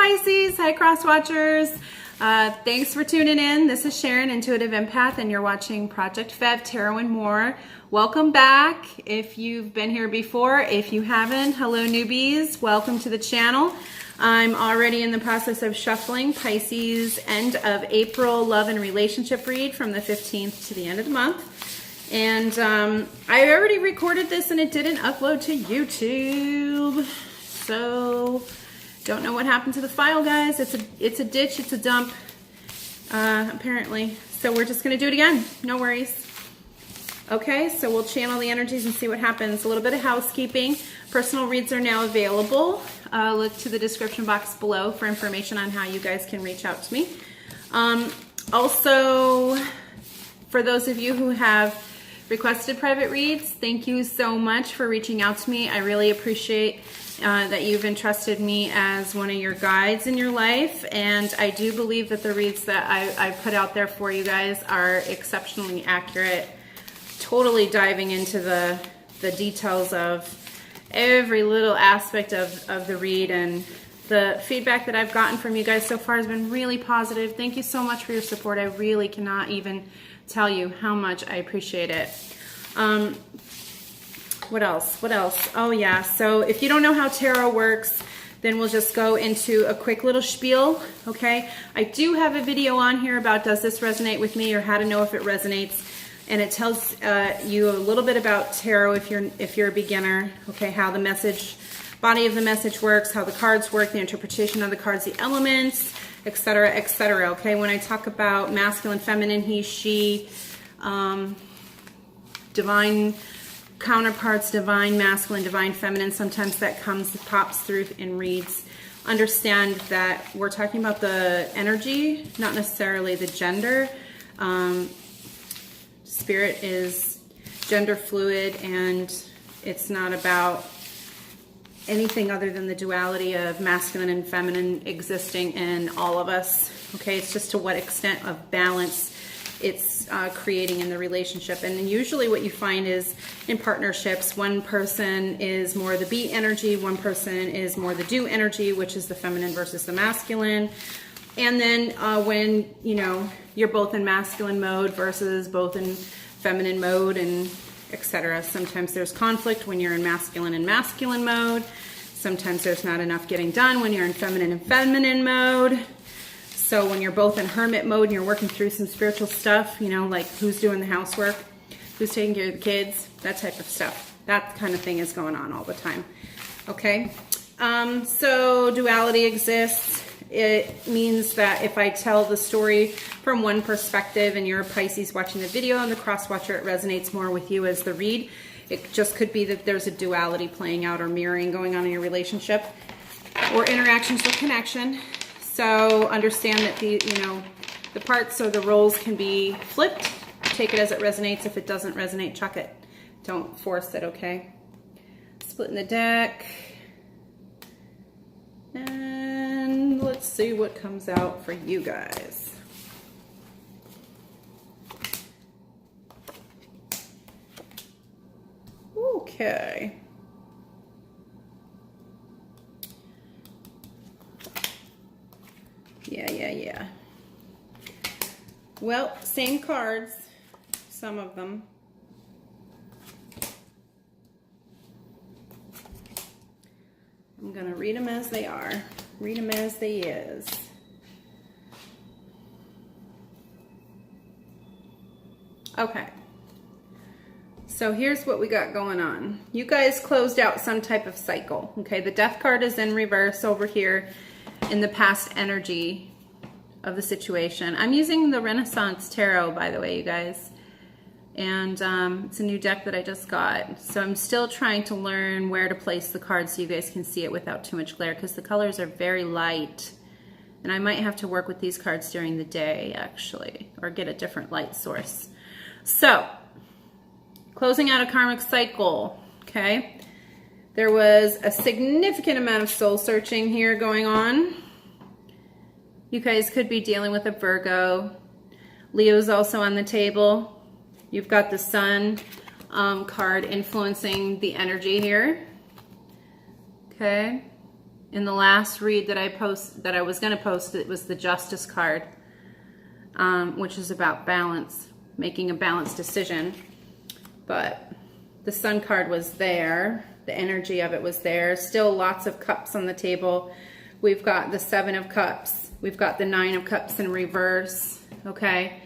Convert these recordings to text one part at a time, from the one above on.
Pisces. Hi, cross watchers. Thanks for tuning in. This is Sharon, Intuitive Empath, and you're watching Project Fev, Tarot and More. Welcome back if you've been here before. If you haven't, hello newbies. Welcome to the channel. I'm already in the process of shuffling Pisces end of April love and relationship read from the 15th to the end of the month. And I already recorded this and it didn't upload to YouTube. So don't know what happened to the file, guys. It's a ditch, it's a dump, apparently. So we're just gonna do it again, no worries. Okay, so we'll channel the energies and see what happens. A little bit of housekeeping. Personal reads are now available. Look to the description box below for information on how you guys can reach out to me. Also, for those of you who have requested private reads, thank you so much for reaching out to me. I really appreciate that you've entrusted me as one of your guides in your life, and I do believe that the reads that I put out there for you guys are exceptionally accurate, totally diving into the details of every little aspect of the read, and the feedback that I've gotten from you guys so far has been really positive. Thank you so much for your support. I really cannot even tell you how much I appreciate it. What else? Oh yeah, so if you don't know how tarot works, then we'll just go into a quick little spiel, okay? I do have a video on here about does this resonate with me, or how to know if it resonates. And it tells you a little bit about tarot if you're a beginner, okay, how the body of the message works, how the cards work, the interpretation of the cards, the elements, etc., etc. Okay, when I talk about masculine, feminine, he, she, divine counterparts, divine masculine, divine feminine, sometimes that pops through in reads. Understand that we're talking about the energy, not necessarily the gender. Spirit is gender fluid, and it's not about anything other than the duality of masculine and feminine existing in all of us. Okay, it's just to what extent of balance it's creating in the relationship. And usually what you find is in partnerships, one person is more the be energy, one person is more the do energy, which is the feminine versus the masculine. And then when, you know, you're both in masculine mode versus both in feminine mode, and etc. Sometimes there's conflict when you're in masculine and masculine mode. Sometimes there's not enough getting done when you're in feminine and feminine mode. So when you're both in hermit mode and you're working through some spiritual stuff, you know, like who's doing the housework, who's taking care of the kids, that type of stuff. That kind of thing is going on all the time. Okay? So duality exists. It means that if I tell the story from one perspective and you're a Pisces watching the video and the cross watcher, it resonates more with you as the read. It just could be that there's a duality playing out or mirroring going on in your relationship or interactions or connection. So understand that the parts or the roles can be flipped. Take it as it resonates. If it doesn't resonate, chuck it. Don't force it, okay? Splitting the deck. And let's see what comes out for you guys. Okay. Yeah. Well, same cards, some of them. I'm going to read them as they are. Read them as they is. Okay. So here's what we got going on. You guys closed out some type of cycle. Okay, the Death card is in reverse over here in the past energy of the situation. I'm using the Renaissance Tarot, by the way, you guys. And it's a new deck that I just got. So I'm still trying to learn where to place the cards so you guys can see it without too much glare, because the colors are very light. And I might have to work with these cards during the day, actually, or get a different light source. So, closing out a karmic cycle, okay? There was a significant amount of soul searching here going on. You guys could be dealing with a Virgo. Leo's also on the table. You've got the Sun card influencing the energy here. Okay. in the last read that I was going to post, it was the Justice card, which is about balance, making a balanced decision. But the Sun card was there. The energy of it was there. Still lots of cups on the table. We've got the 7 of Cups. We've got the 9 of Cups in reverse. Okay.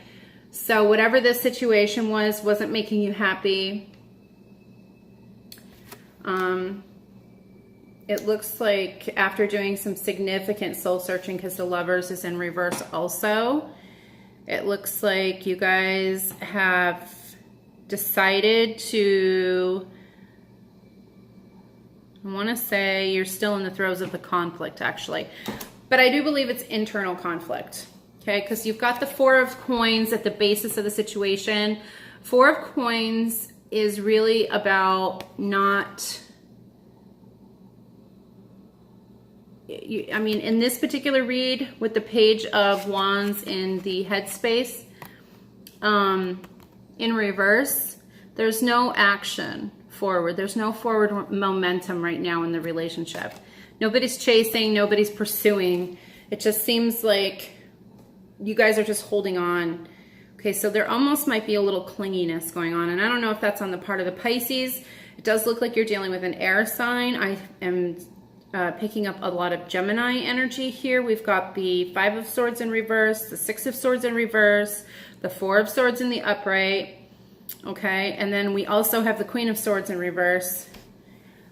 So whatever this situation wasn't making you happy. It looks like after doing some significant soul searching, because the Lovers is in reverse also, it looks like you guys have decided to, I want to say you're still in the throes of the conflict actually, but I do believe it's internal conflict, okay? Because you've got the 4 of Coins at the basis of the situation. 4 of Coins is really about not, I mean, in this particular read with the Page of Wands in the headspace, in reverse, there's no action forward. There's no forward momentum right now in the relationship. Nobody's chasing, nobody's pursuing. It just seems like you guys are just holding on. Okay, so there almost might be a little clinginess going on, and I don't know if that's on the part of the Pisces. It does look like you're dealing with an air sign. I am picking up a lot of Gemini energy here. We've got the 5 of Swords in reverse, the 6 of Swords in reverse, the 4 of Swords in the upright, okay? And then we also have the Queen of Swords in reverse.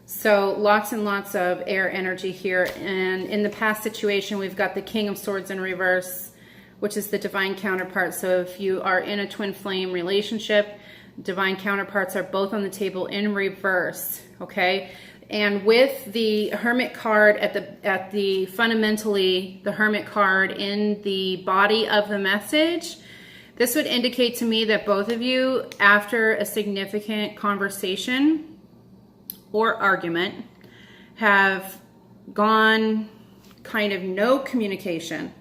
So lots and lots of air energy here. And in the past situation, we've got the King of Swords in reverse, which is the divine counterpart. So if you are in a twin flame relationship, divine counterparts are both on the table in reverse, okay? And with the Hermit card at the fundamentally the Hermit card in the body of the message, this would indicate to me that both of you, after a significant conversation or argument, have gone kind of no communication.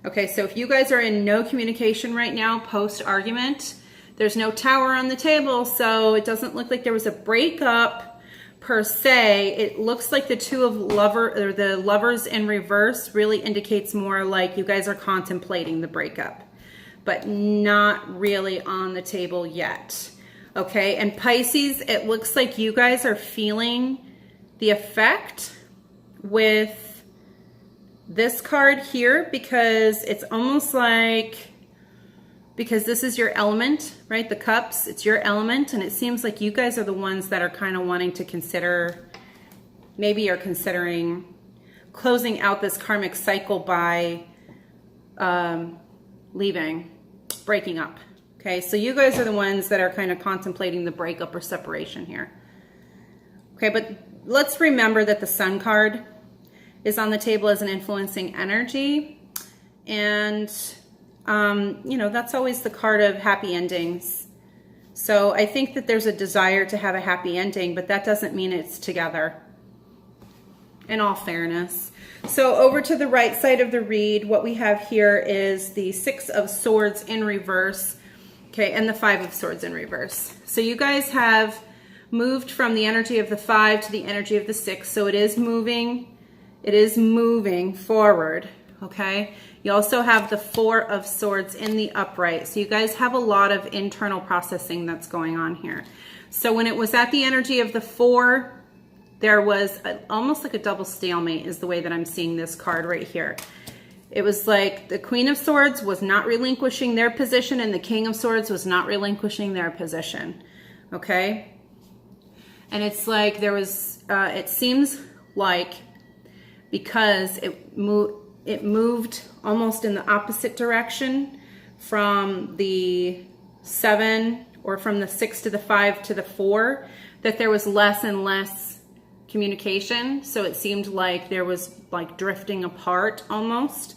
Okay, so if you guys are in no communication right now post-argument, there's no Tower on the table, so it doesn't look like there was a breakup per se. It looks like the the Lovers in reverse really indicates more like you guys are contemplating the breakup, but not really on the table yet. Okay, and Pisces, it looks like you guys are feeling the effect with this card here, because it's almost like, because this is your element, right? The Cups, it's your element, and it seems like you guys are the ones that are kind of wanting to consider, maybe you're considering closing out this karmic cycle by leaving, breaking up. Okay, so you guys are the ones that are kind of contemplating the breakup or separation here. Okay, but let's remember that the Sun card is on the table as an influencing energy, and you know, that's always the card of happy endings. So I think that there's a desire to have a happy ending, but that doesn't mean it's together, in all fairness. So over to the right side of the read, what we have here is the 6 of Swords in reverse, okay, and the 5 of Swords in reverse. So you guys have moved from the energy of the 5 to the energy of the 6, so it is moving forward, okay? You also have the 4 of Swords in the upright. So you guys have a lot of internal processing that's going on here. So when it was at the energy of the 4, there was almost like a double stalemate is the way that I'm seeing this card right here. It was like the Queen of Swords was not relinquishing their position and the King of Swords was not relinquishing their position, okay? And it's like there was, it seems like because it moved almost in the opposite direction from the 7 or from the 6 to the 5 to the 4, that there was less and less communication. So it seemed like there was like drifting apart almost.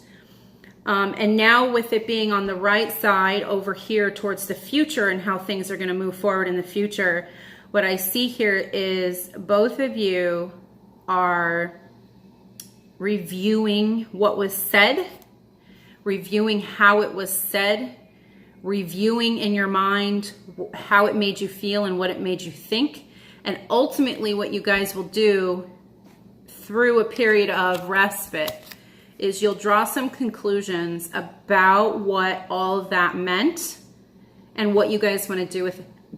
And now with it being on the right side over here towards the future and how things are going to move forward in the future, what I see here is both of you are reviewing what was said, reviewing how it was said, reviewing in your mind how it made you feel and what it made you think. And ultimately what you guys will do through a period of respite is you'll draw some conclusions about what all of that meant and what you guys want to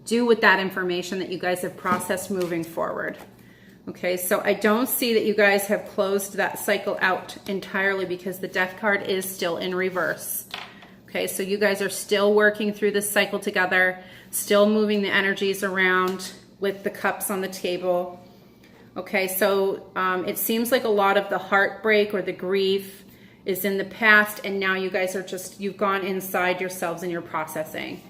do with that information that you guys have processed moving forward. Okay, so I don't see that you guys have closed that cycle out entirely because the Death card is still in reverse. Okay, so you guys are still working through this cycle together, still moving the energies around with the cups on the table. Okay, so it seems like a lot of the heartbreak or the grief is in the past, and now you guys are you've gone inside yourselves and you're processing.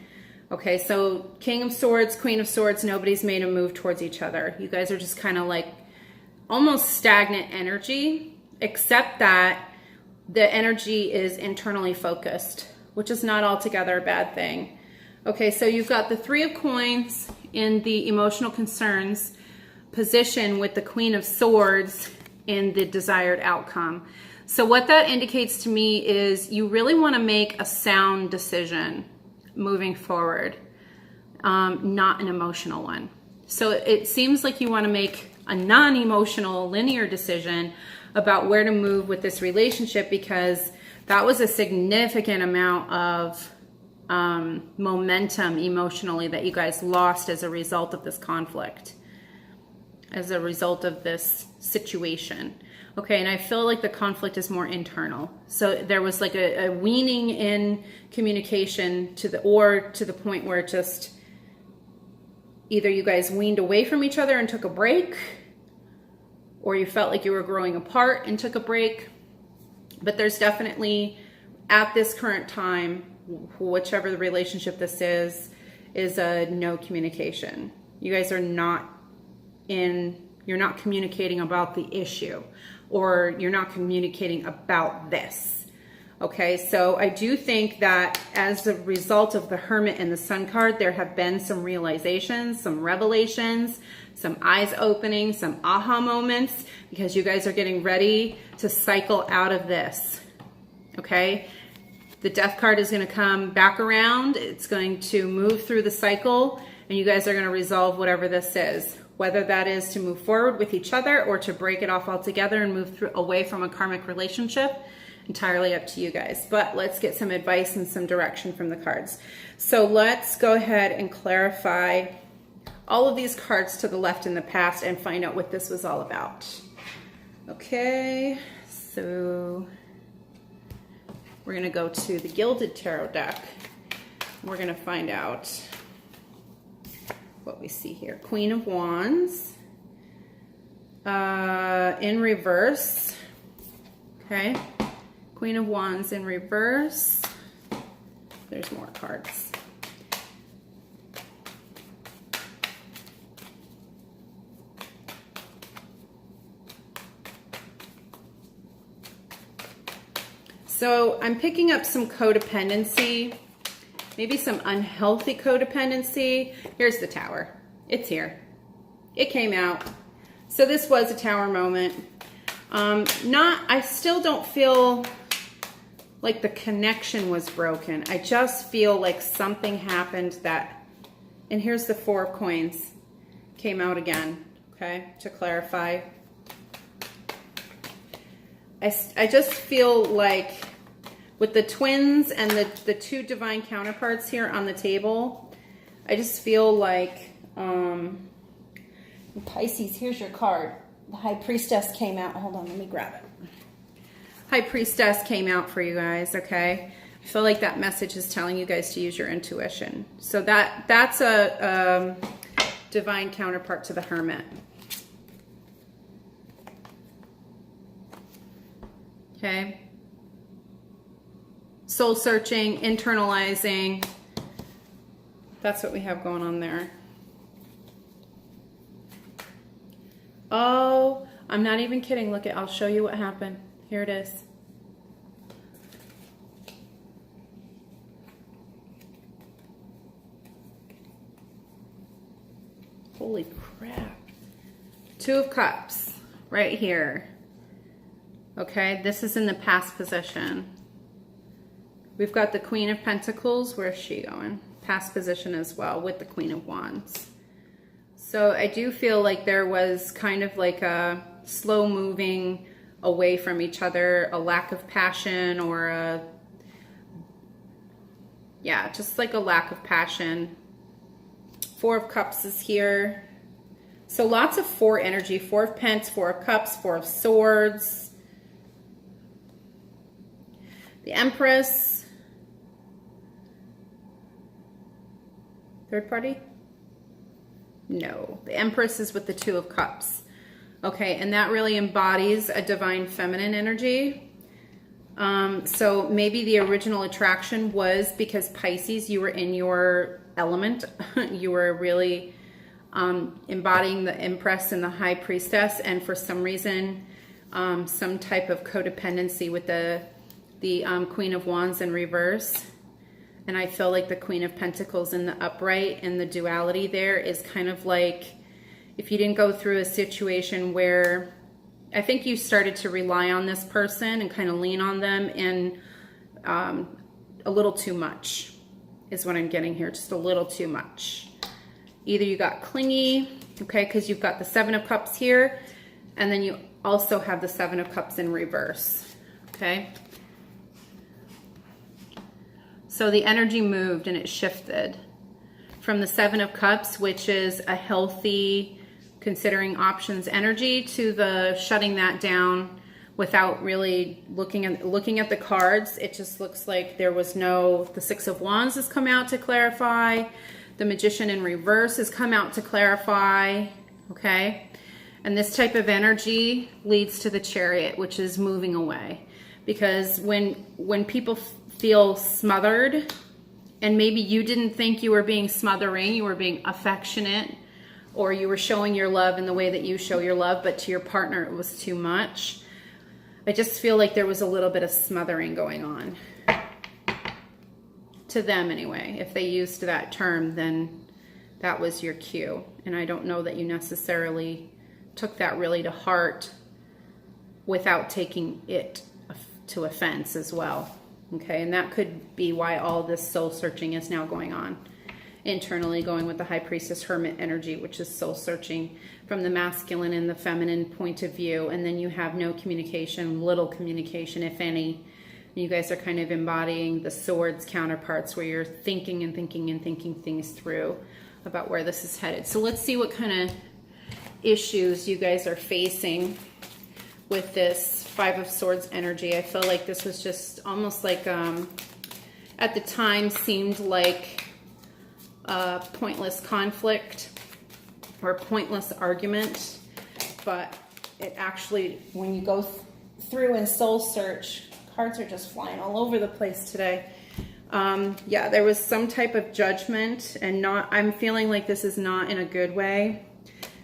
Okay, so King of Swords, Queen of Swords, nobody's made a move towards each other. You guys are just kind of like almost stagnant energy, except that the energy is internally focused, which is not altogether a bad thing. Okay, so you've got the Three of Coins in the emotional concerns position with the Queen of Swords in the desired outcome. So what that indicates to me is you really want to make a sound decision moving forward, not an emotional one. So it seems like you want to make a non-emotional linear decision about where to move with this relationship, because that was a significant amount of momentum emotionally that you guys lost as a result of this conflict, as a result of this situation. Okay, and I feel like the conflict is more internal. So there was like a weaning in communication to the point where just either you guys weaned away from each other and took a break, or you felt like you were growing apart and took a break. But there's definitely, at this current time, whichever the relationship this is a no communication. You guys are you're not communicating about the issue, or you're not communicating about this. Okay, so I do think that as a result of the Hermit and the Sun card, there have been some realizations, some revelations, some eyes opening, some aha moments, because you guys are getting ready to cycle out of this. Okay, the Death card is going to come back around. It's going to move through the cycle, and you guys are going to resolve whatever this is. Whether that is to move forward with each other or to break it off altogether and move away from a karmic relationship, entirely up to you guys. But let's get some advice and some direction from the cards. So let's go ahead and clarify all of these cards to the left in the past and find out what this was all about. Okay, so we're going to go to the Gilded Tarot deck. We're going to find out what we see here. Queen of Wands in reverse. Okay, Queen of Wands in reverse. There's more cards. So I'm picking up some codependency, maybe some unhealthy codependency. Here's the Tower. It's here. It came out. So this was a Tower moment. I still don't feel like the connection was broken. I just feel like something happened that, and here's the Four of Coins, came out again, okay, to clarify. I just feel like with the twins and the two divine counterparts here on the table, I just feel like, Pisces, here's your card. The High Priestess came out. Hold on, let me grab it. High Priestess came out for you guys, okay? I feel like that message is telling you guys to use your intuition. So that's a divine counterpart to the Hermit. Okay? Soul searching, internalizing. That's what we have going on there. Oh, I'm not even kidding. Look, I'll show you what happened. Here it is. Holy crap. Two of Cups right here. Okay, this is in the past position. We've got the Queen of Pentacles. Where's she going? Past position as well with the Queen of Wands. So I do feel like there was kind of like a slow moving away from each other, a lack of passion, or just like a lack of passion. Four of Cups is here. So lots of 4 energy, 4 of Pents, 4 of Cups, 4 of Swords. The Empress. Third party? No, the Empress is with the 2 of Cups. Okay, and that really embodies a divine feminine energy. So maybe the original attraction was because Pisces, you were in your element. You were really embodying the Empress and the High Priestess, and for some reason, some type of codependency with the Queen of Wands in reverse. And I feel like the Queen of Pentacles in the upright, and the duality there is kind of like if you didn't go through a situation where I think you started to rely on this person and kind of lean on them, and a little too much is what I'm getting here, just a little too much. Either you got clingy, okay, because you've got the 7 of Cups here, and then you also have the 7 of Cups in reverse, okay? So the energy moved and it shifted from the 7 of Cups, which is a healthy, considering options energy, to the shutting that down without really looking at the cards. It just looks like there was no, the 6 of Wands has come out to clarify. The Magician in reverse has come out to clarify, okay? And this type of energy leads to the Chariot, which is moving away. Because when people feel smothered, and maybe you didn't think you were being smothering, you were being affectionate, or you were showing your love in the way that you show your love, but to your partner it was too much. I just feel like there was a little bit of smothering going on. To them anyway. If they used that term, then that was your cue. And I don't know that you necessarily took that really to heart without taking it to offense as well. Okay, and that could be why all this soul searching is now going on. Internally, going with the High Priestess Hermit energy, which is soul searching from the masculine and the feminine point of view. And then you have no communication, little communication, if any. You guys are kind of embodying the Swords counterparts, where you're thinking and thinking and thinking things through about where this is headed. So let's see what kind of issues you guys are facing with this 5 of Swords energy. I feel like this was just almost like, at the time, seemed like a pointless conflict or a pointless argument. But it actually, when you go through and soul search, cards are just flying all over the place today. Yeah, there was some type of judgment, and I'm feeling like this is not in a good way.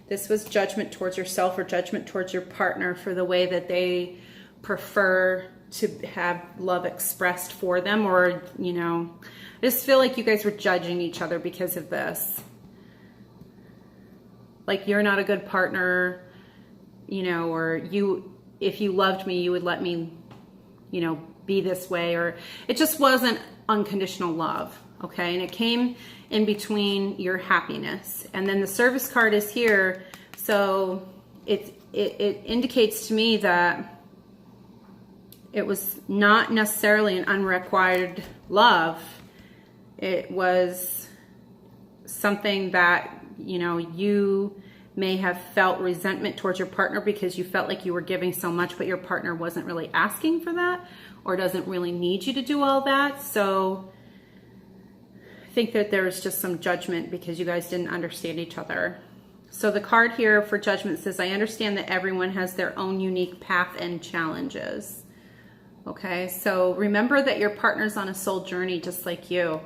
This was judgment towards yourself or judgment towards your partner for the way that they prefer to have love expressed for them, or, you know, I just feel like you guys were judging each other because of this. Like, you're not a good partner, you know, or if you loved me, you would let me, you know, be this way, or it just wasn't unconditional love, okay? And it came in between your happiness. And then the Service card is here, so it indicates to me that it was not necessarily an unrequited love. It was something that, you know, you may have felt resentment towards your partner because you felt like you were giving so much, but your partner wasn't really asking for that, or doesn't really need you to do all that. So I think that there was just some judgment because you guys didn't understand each other. So the card here for judgment says, I understand that everyone has their own unique path and challenges. Okay, so remember that your partner's on a soul journey just like you.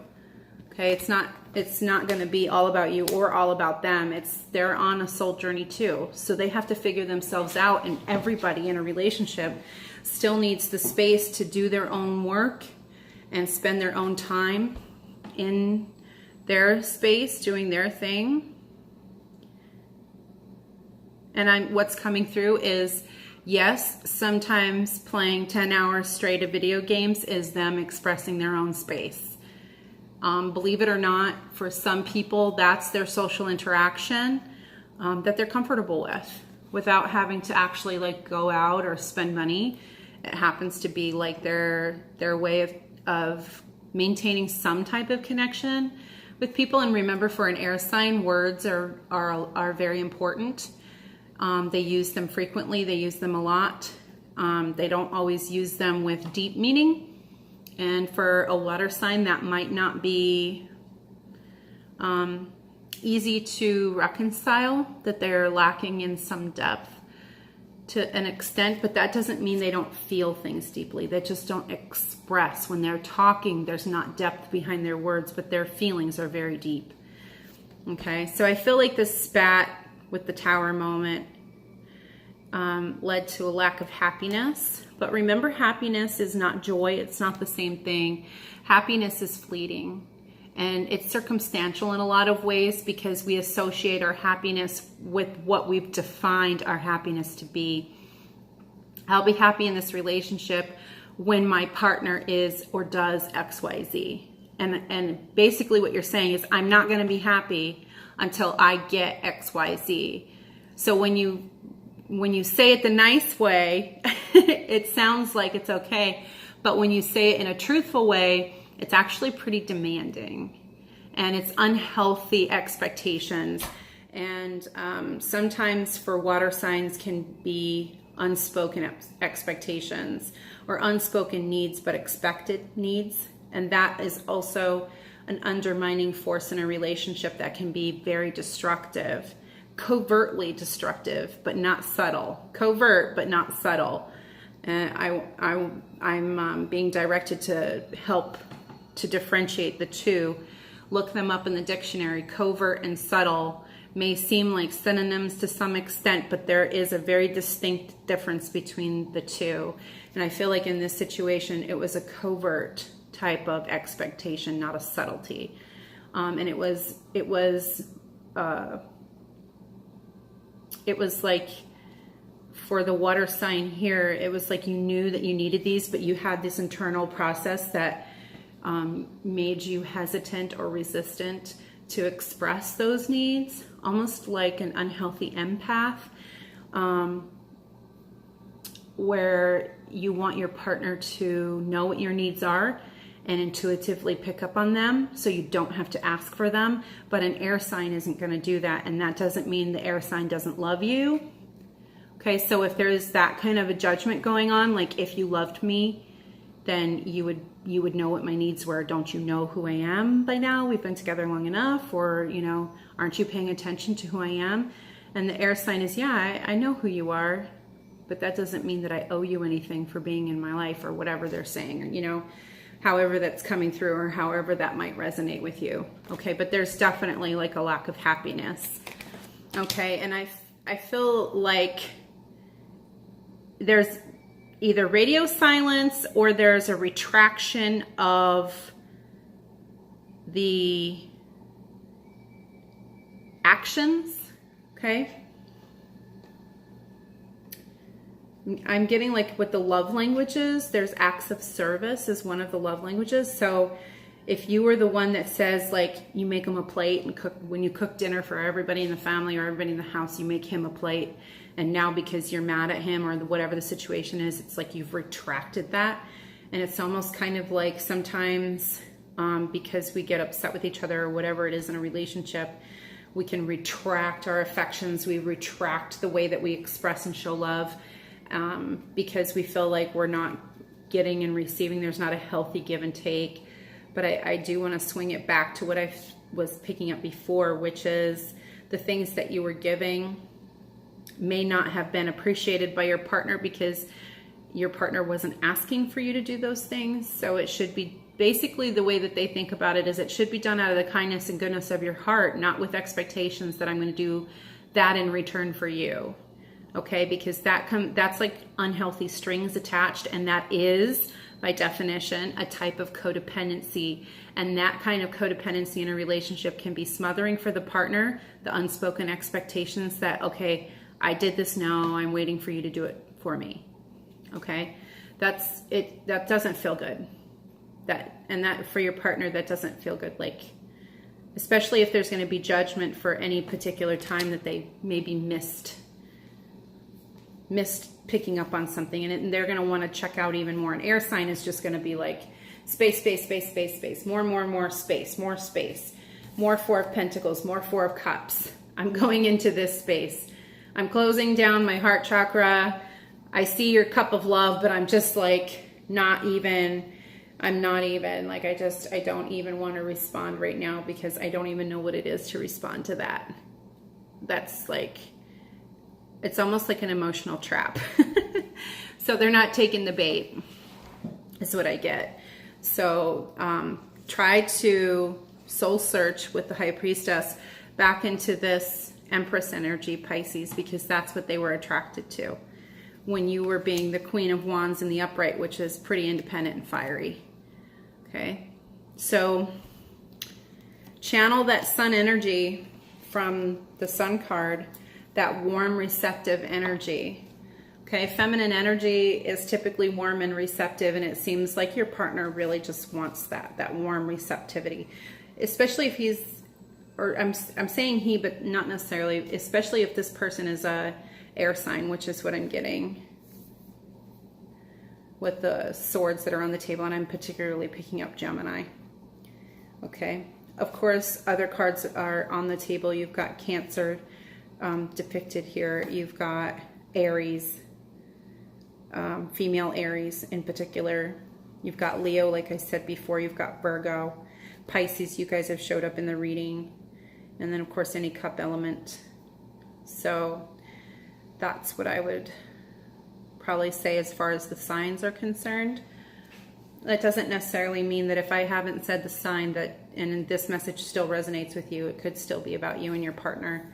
Okay, it's not going to be all about you or all about them. They're on a soul journey too. So they have to figure themselves out, and everybody in a relationship still needs the space to do their own work and spend their own time in their space doing their thing. And what's coming through is, yes, sometimes playing 10 hours straight of video games is them expressing their own space. Believe it or not, for some people, that's their social interaction that they're comfortable with. without having to actually like go out or spend money. It happens to be like their way of maintaining some type of connection with people. And remember, for an air sign, words are very important. They use them frequently. They use them a lot. They don't always use them with deep meaning. And for a water sign, that might not be easy to reconcile, that they're lacking in some depth to an extent, but that doesn't mean they don't feel things deeply. They just don't express. When they're talking, there's not depth behind their words, but their feelings are very deep. Okay, so I feel like this spat with the Tower moment led to a lack of happiness. But remember, happiness is not joy. It's not the same thing. Happiness is fleeting. And it's circumstantial in a lot of ways because we associate our happiness with what we've defined our happiness to be. I'll be happy in this relationship when my partner is or does XYZ. And basically what you're saying is, I'm not going to be happy until I get XYZ. So when you say it the nice way, it sounds like it's okay. But when you say it in a truthful way, it's actually pretty demanding, and it's unhealthy expectations. And sometimes for water signs can be unspoken expectations or unspoken needs, but expected needs. And that is also an undermining force in a relationship that can be very destructive, covertly destructive, but not subtle. Covert, but not subtle. And I'm being directed to help to differentiate the two. Look them up in the dictionary. Covert and subtle may seem like synonyms to some extent, but there is a very distinct difference between the two. And I feel like in this situation, it was a covert type of expectation, not a subtlety. And it was like, for the water sign here, it was like you knew that you needed these, but you had this internal process that made you hesitant or resistant to express those needs, almost like an unhealthy empath, where you want your partner to know what your needs are and intuitively pick up on them so you don't have to ask for them. But an air sign isn't going to do that, and that doesn't mean the air sign doesn't love you. Okay, so if there's that kind of a judgment going on, like if you loved me, then you would know what my needs were. Don't you know who I am by now? We've been together long enough. Or, you know, aren't you paying attention to who I am? And the air sign is, yeah, I know who you are, but that doesn't mean that I owe you anything for being in my life, or whatever they're saying, or, you know, however that's coming through, or however that might resonate with you. Okay, but there's definitely like a lack of happiness. Okay, and I feel like there's either radio silence or there's a retraction of the actions. Okay. I'm getting like with the love languages, there's acts of service is one of the love languages. So if you were the one that says, like, you make him a plate and cook, when you cook dinner for everybody in the family or everybody in the house, you make him a plate. And now because you're mad at him or whatever the situation is, it's like you've retracted that. And it's almost kind of like sometimes because we get upset with each other or whatever it is in a relationship, we can retract our affections. We retract the way that we express and show love because we feel like we're not getting and receiving. There's not a healthy give and take. But I do want to swing it back to what I was picking up before, which is the things that you were giving may not have been appreciated by your partner because your partner wasn't asking for you to do those things. So it should be basically the way that they think about it is it should be done out of the kindness and goodness of your heart, not with expectations that I'm going to do that in return for you. Okay, because that's like unhealthy strings attached, and that is by definition a type of codependency. And that kind of codependency in a relationship can be smothering for the partner, the unspoken expectations that, okay, I did this, now I'm waiting for you to do it for me. Okay, that's it. That doesn't feel good. That for your partner, that doesn't feel good. Like, especially if there's going to be judgment for any particular time that they maybe missed missed picking up on something, and they're going to want to check out even more. An air sign is just going to be like space, space, space, space, space, more space, more space, more Four of Pentacles, more Four of Cups. I'm going into this space. I'm closing down my heart chakra. I see your cup of love, but I'm just like I'm not even, like I don't even want to respond right now because I don't even know what it is to respond to that. That's like, it's almost like an emotional trap. So they're not taking the bait, is what I get. So try to soul search with the High Priestess back into this Empress energy, Pisces, because that's what they were attracted to when you were being the Queen of Wands in the upright, which is pretty independent and fiery. Okay, so channel that Sun energy from the Sun card, that warm, receptive energy. Okay, feminine energy is typically warm and receptive, and it seems like your partner really just wants that warm receptivity, especially if he's, or I'm saying he, but not necessarily, especially if this person is a air sign, which is what I'm getting with the swords that are on the table, and I'm particularly picking up Gemini. Okay, of course, other cards are on the table. You've got Cancer depicted here. You've got Aries, female Aries in particular. You've got Leo, like I said before. You've got Virgo, Pisces. You guys have showed up in the reading, and then of course any cup element. So that's what I would probably say as far as the signs are concerned. That doesn't necessarily mean that if I haven't said the sign that, and this message still resonates with you, it could still be about you and your partner.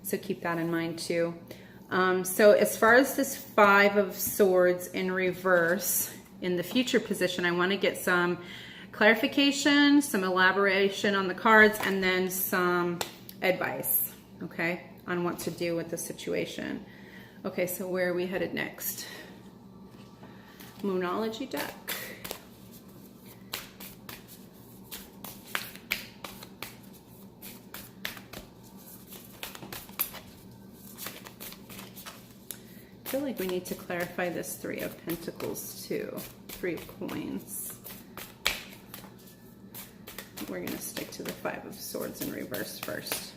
So keep that in mind too. So as far as this Five of Swords in reverse in the future position, I want to get some clarification, some elaboration on the cards, and then some advice, okay, on what to do with the situation. Okay, so where are we headed next? Moonology deck. I feel like we need to clarify this Three of Pentacles too. Three of Coins. We're going to stick to the Five of Swords in reverse first.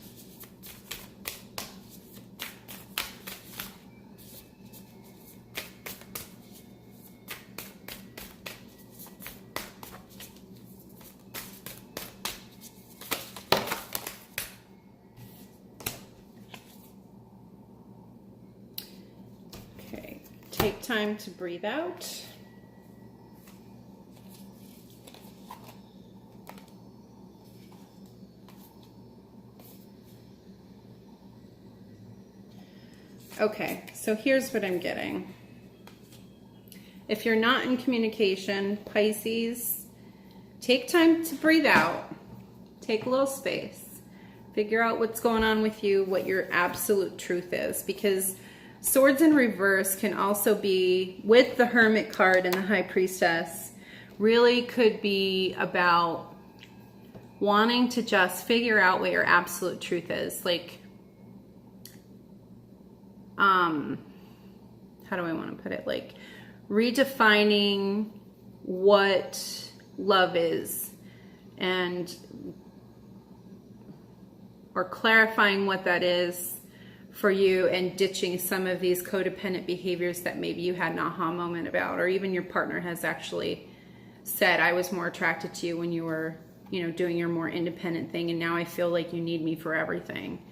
Okay, take time to breathe out. Okay, so here's what I'm getting. If you're not in communication, Pisces, take time to breathe out. Take a little space. Figure out what's going on with you, what your absolute truth is, because Swords in reverse can also be, with the Hermit card and the High Priestess, really could be about wanting to just figure out what your absolute truth is. Like, how do I want to put it? Like, redefining what love is, and or clarifying what that is for you, and ditching some of these codependent behaviors that maybe you had an aha moment about, or even your partner has actually said, I was more attracted to you when you were, you know, doing your more independent thing, and now I feel like you need me for everything.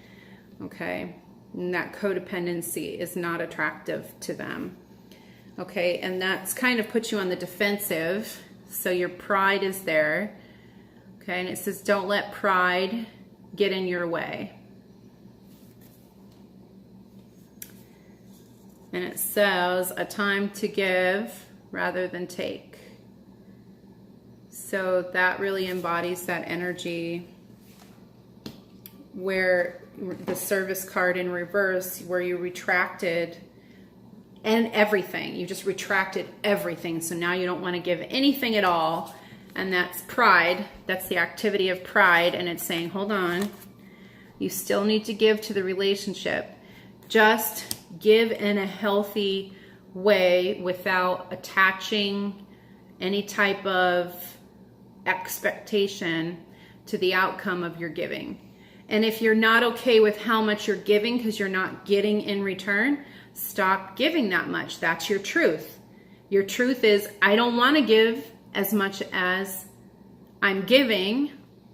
Okay, and that codependency is not attractive to them. Okay, and that's kind of puts you on the defensive, so your pride is there. Okay, and it says don't let pride get in your way. And it says a time to give rather than take. So that really embodies that energy where the Service card in reverse, where you retracted and everything. You just retracted everything. So now you don't want to give anything at all. And that's pride. That's the activity of pride. And it's saying, hold on. You still need to give to the relationship. Just give in a healthy way without attaching any type of expectation to the outcome of your giving. And if you're not okay with how much you're giving because you're not getting in return, stop giving that much. That's your truth. Your truth is, I don't want to give as much as I'm giving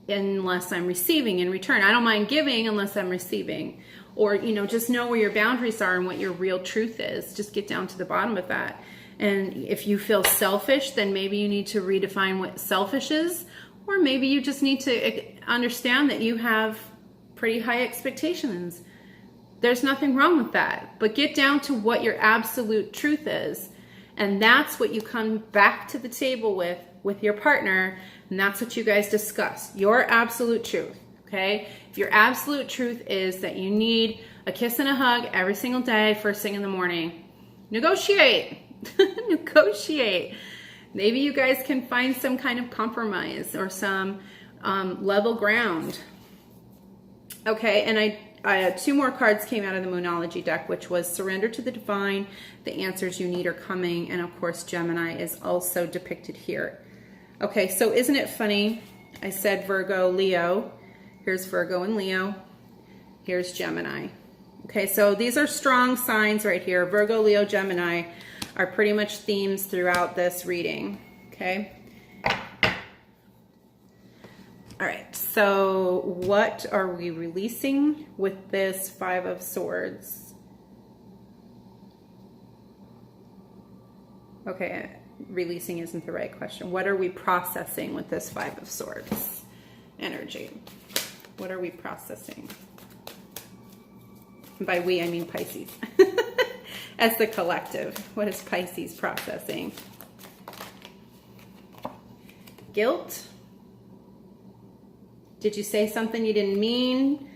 unless I'm receiving in return. I don't mind giving unless I'm receiving. Or, you know, just know where your boundaries are and what your real truth is. Just get down to the bottom of that. And if you feel selfish, then maybe you need to redefine what selfish is. Or maybe you just need to understand that you have pretty high expectations. There's nothing wrong with that. But get down to what your absolute truth is. And that's what you come back to the table with your partner. And that's what you guys discuss. Your absolute truth. Okay? If your absolute truth is that you need a kiss and a hug every single day, first thing in the morning, negotiate. Negotiate. Maybe you guys can find some kind of compromise or some level ground. Okay, and I 2 more cards came out of the Moonology deck, which was Surrender to the Divine, the answers you need are coming, and of course Gemini is also depicted here. Okay, so isn't it funny? I said Virgo, Leo. Here's Virgo and Leo. Here's Gemini. Okay, so these are strong signs right here. Virgo, Leo, Gemini are pretty much themes throughout this reading. Okay. All right, so what are we releasing with this 5 of Swords? Okay, releasing isn't the right question. What are we processing with this 5 of Swords energy? What are we processing? And by we, I mean Pisces. As the collective, what is Pisces processing? Guilt? Did you say something you didn't mean?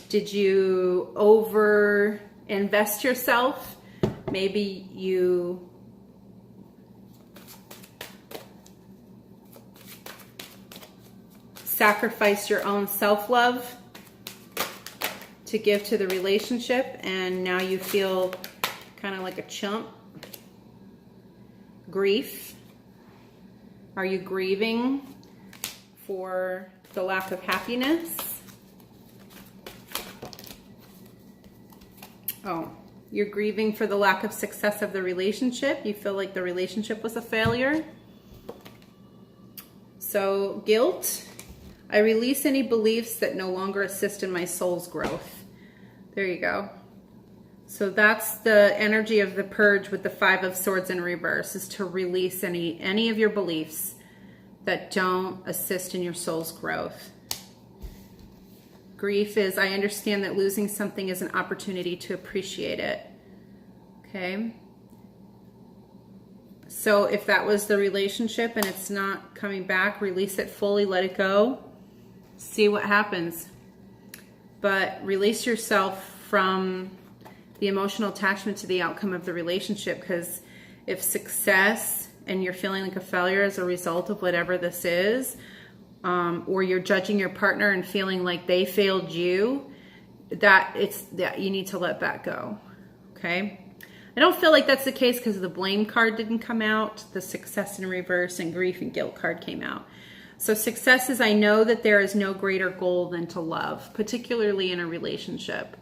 Did you over invest yourself? Maybe you sacrificed your own self-love to give to the relationship, and now you feel kind of like a chump. Grief. Are you grieving for the lack of happiness? Oh, you're grieving for the lack of success of the relationship. You feel like the relationship was a failure. So guilt. I release any beliefs that no longer assist in my soul's growth. There you go. So that's the energy of the purge with the 5 of Swords in reverse, is to release any of your beliefs that don't assist in your soul's growth. Grief is, I understand that losing something is an opportunity to appreciate it. Okay. So if that was the relationship and it's not coming back, release it fully, let it go. See what happens. But release yourself from the emotional attachment to the outcome of the relationship, because if success and you're feeling like a failure as a result of whatever this is, or you're judging your partner and feeling like they failed you, that you need to let that go. Okay. I don't feel like that's the case because the blame card didn't come out. The success in reverse and grief and guilt card came out. So success is, I know that there is no greater goal than to love, particularly in a relationship.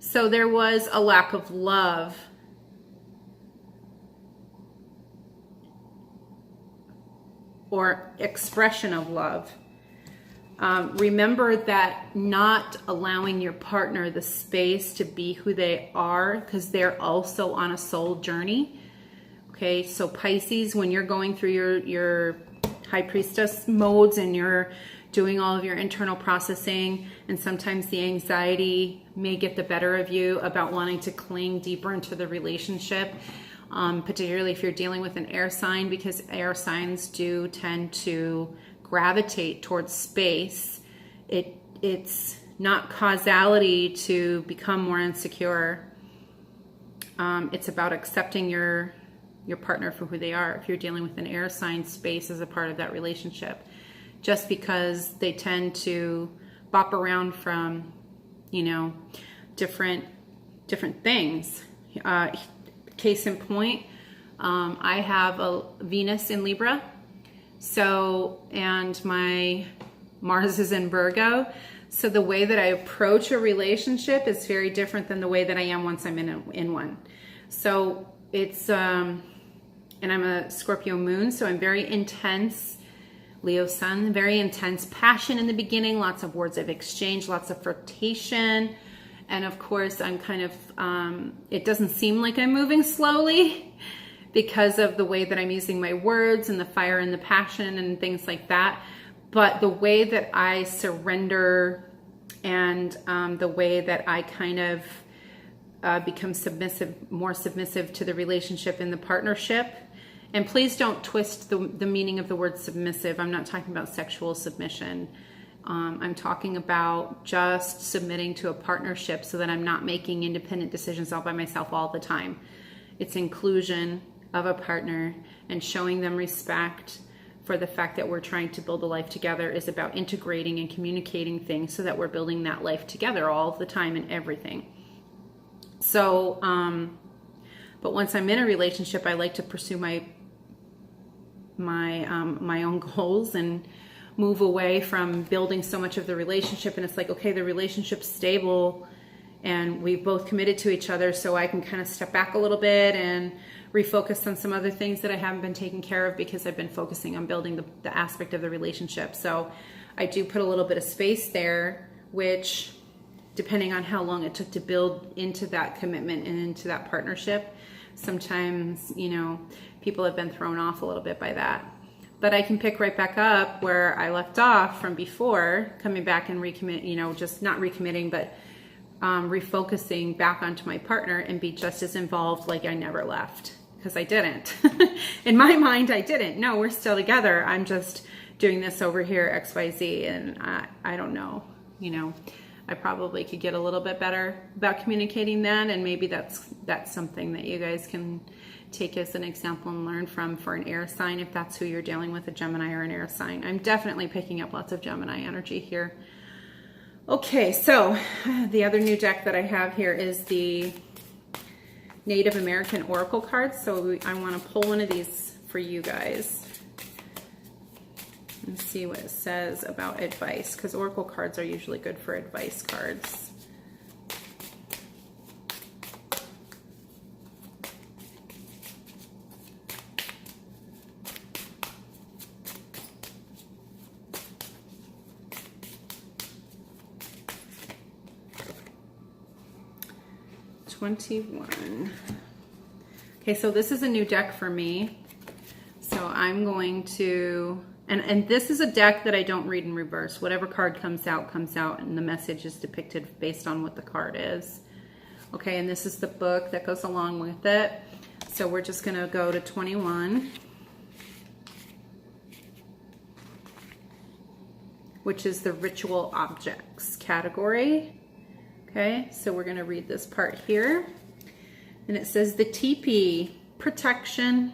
So there was a lack of love or expression of love. Remember that not allowing your partner the space to be who they are, because they're also on a soul journey. Okay, so Pisces, when you're going through your High Priestess modes and you're doing all of your internal processing, and sometimes the anxiety may get the better of you about wanting to cling deeper into the relationship, particularly if you're dealing with an air sign, because air signs do tend to gravitate towards space. It's not causality to become more insecure. It's about accepting your partner for who they are. If you're dealing with an air sign, space is a part of that relationship. Just because they tend to bop around from, different things. Case in point, I have a Venus in Libra, and my Mars is in Virgo. So the way that I approach a relationship is very different than the way that I am once I'm in one. So it's, and I'm a Scorpio moon, so I'm very intense. Leo sun, very intense passion in the beginning, lots of words of exchange, lots of flirtation. And of course, I'm kind of, it doesn't seem like I'm moving slowly because of the way that I'm using my words and the fire and the passion and things like that. But the way that I surrender and the way that I kind of become submissive, more submissive to the relationship and the partnership. And please don't twist the meaning of the word submissive. I'm not talking about sexual submission. I'm talking about just submitting to a partnership so that I'm not making independent decisions all by myself all the time. It's inclusion of a partner and showing them respect for the fact that we're trying to build a life together is about integrating and communicating things so that we're building that life together all the time and everything. So, but once I'm in a relationship, I like to pursue my own goals and move away from building so much of the relationship. And it's like, okay, the relationship's stable and we've both committed to each other, so I can kind of step back a little bit and refocus on some other things that I haven't been taking care of because I've been focusing on building the aspect of the relationship. So I do put a little bit of space there, which depending on how long it took to build into that commitment and into that partnership, sometimes, you know, people have been thrown off a little bit by that. But I can pick right back up where I left off from before, coming back and recommit, you know, just not recommitting, but refocusing back onto my partner and be just as involved like I never left. Because I didn't. In my mind, I didn't. No, we're still together. I'm just doing this over here, XYZ, and I don't know. You know, I probably could get a little bit better about communicating that, and maybe that's something that you guys can take as an example and learn from for an air sign, if that's who you're dealing with, a Gemini or an air sign. I'm definitely picking up lots of Gemini energy here. Okay, so the other new deck that I have here is the Native American Oracle cards. So I want to pull one of these for you guys and see what it says about advice, because Oracle cards are usually good for advice cards. Okay, so this is a new deck for me. So I'm going to, and this is a deck that I don't read in reverse. Whatever card comes out, and the message is depicted based on what the card is. Okay, and this is the book that goes along with it. So we're just going to go to 21, which is the ritual objects category. Okay, so we're going to read this part here. And it says the teepee, protection.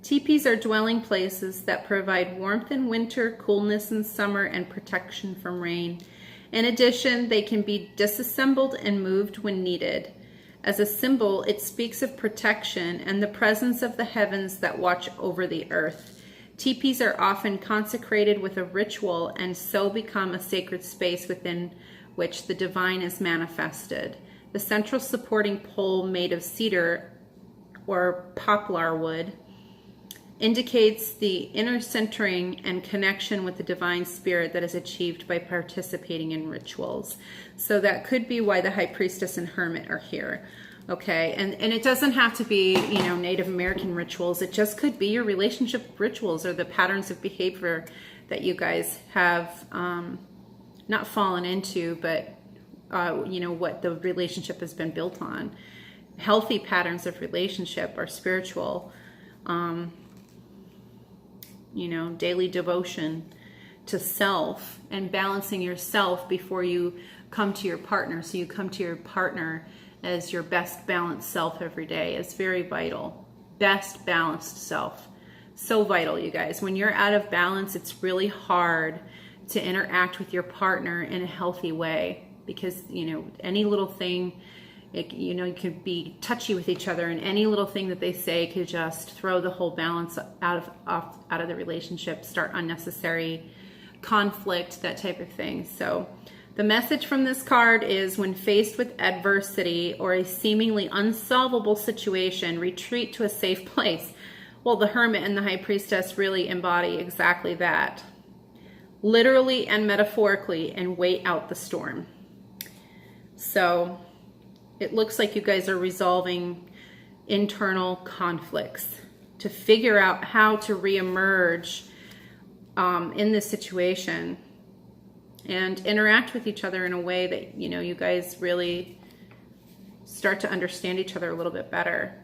Teepees are dwelling places that provide warmth in winter, coolness in summer, and protection from rain. In addition, they can be disassembled and moved when needed. As a symbol, it speaks of protection and the presence of the heavens that watch over the earth. Teepees are often consecrated with a ritual and so become a sacred space within which the divine is manifested. The central supporting pole, made of cedar or poplar wood, indicates the inner centering and connection with the divine spirit that is achieved by participating in rituals. So that could be why the high priestess and hermit are here. Okay, and it doesn't have to be, you know, Native American rituals. It just could be your relationship rituals or the patterns of behavior that you guys have not fallen into, but you know, what the relationship has been built on. Healthy patterns of relationship are spiritual. You know, daily devotion to self and balancing yourself before you come to your partner. So you come to your partner as your best balanced self every day is very vital. Best balanced self. So vital, you guys. When you're out of balance, it's really hard to interact with your partner in a healthy way because, you know, any little thing You know, you could be touchy with each other, and any little thing that they say could just throw the whole balance out of the relationship, start unnecessary conflict, that type of thing. So the message from this card is, when faced with adversity or a seemingly unsolvable situation, retreat to a safe place. Well, the Hermit and the High Priestess really embody exactly that, literally and metaphorically, and wait out the storm. So it looks like you guys are resolving internal conflicts to figure out how to reemerge in this situation and interact with each other in a way that, you know, you guys really start to understand each other a little bit better.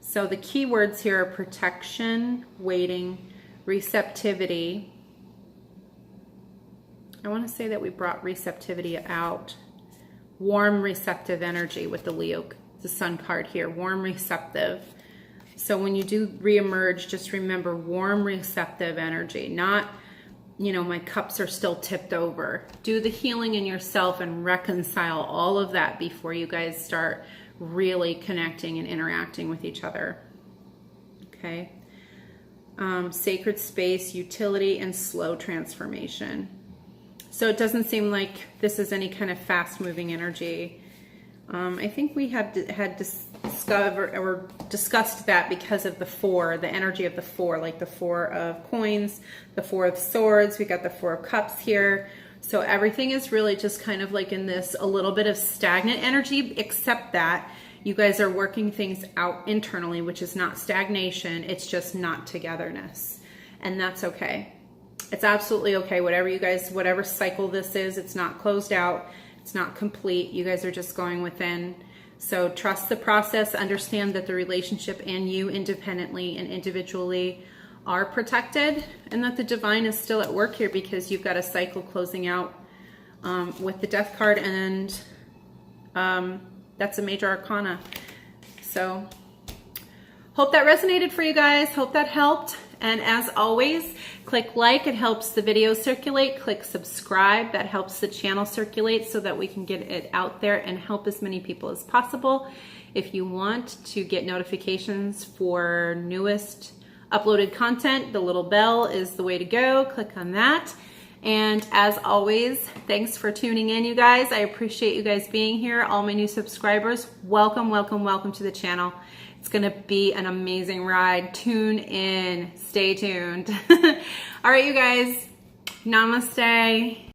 So the key words here are protection, waiting, receptivity. I want to say that we brought receptivity out. Warm, receptive energy with the Leo, the Sun card here. Warm, receptive. So when you do reemerge, just remember warm, receptive energy. Not, you know, my cups are still tipped over. Do the healing in yourself and reconcile all of that before you guys start really connecting and interacting with each other. Okay. Sacred space, utility, and slow transformation. So it doesn't seem like this is any kind of fast-moving energy. I think we had discovered or discussed that because of the four, the energy of the four, like the Four of Coins, the Four of Swords. We got the Four of Cups here. So everything is really just kind of like in this a little bit of stagnant energy, except that you guys are working things out internally, which is not stagnation. It's just not togetherness. And that's okay. It's absolutely okay. Whatever you guys, whatever cycle this is, it's not closed out. It's not complete. You guys are just going within. So trust the process. Understand that the relationship and you independently and individually are protected, and that the divine is still at work here, because you've got a cycle closing out with the Death card, and that's a major arcana. So hope that resonated for you guys. Hope that helped. And as always, click like, it helps the video circulate. Click subscribe, that helps the channel circulate so that we can get it out there and help as many people as possible. If you want to get notifications for newest uploaded content, the little bell is the way to go. Click on that. And as always, thanks for tuning in, you guys. I appreciate you guys being here. All my new subscribers, welcome, welcome, welcome to the channel. It's going to be an amazing ride. Tune in. Stay tuned. All right, you guys. Namaste.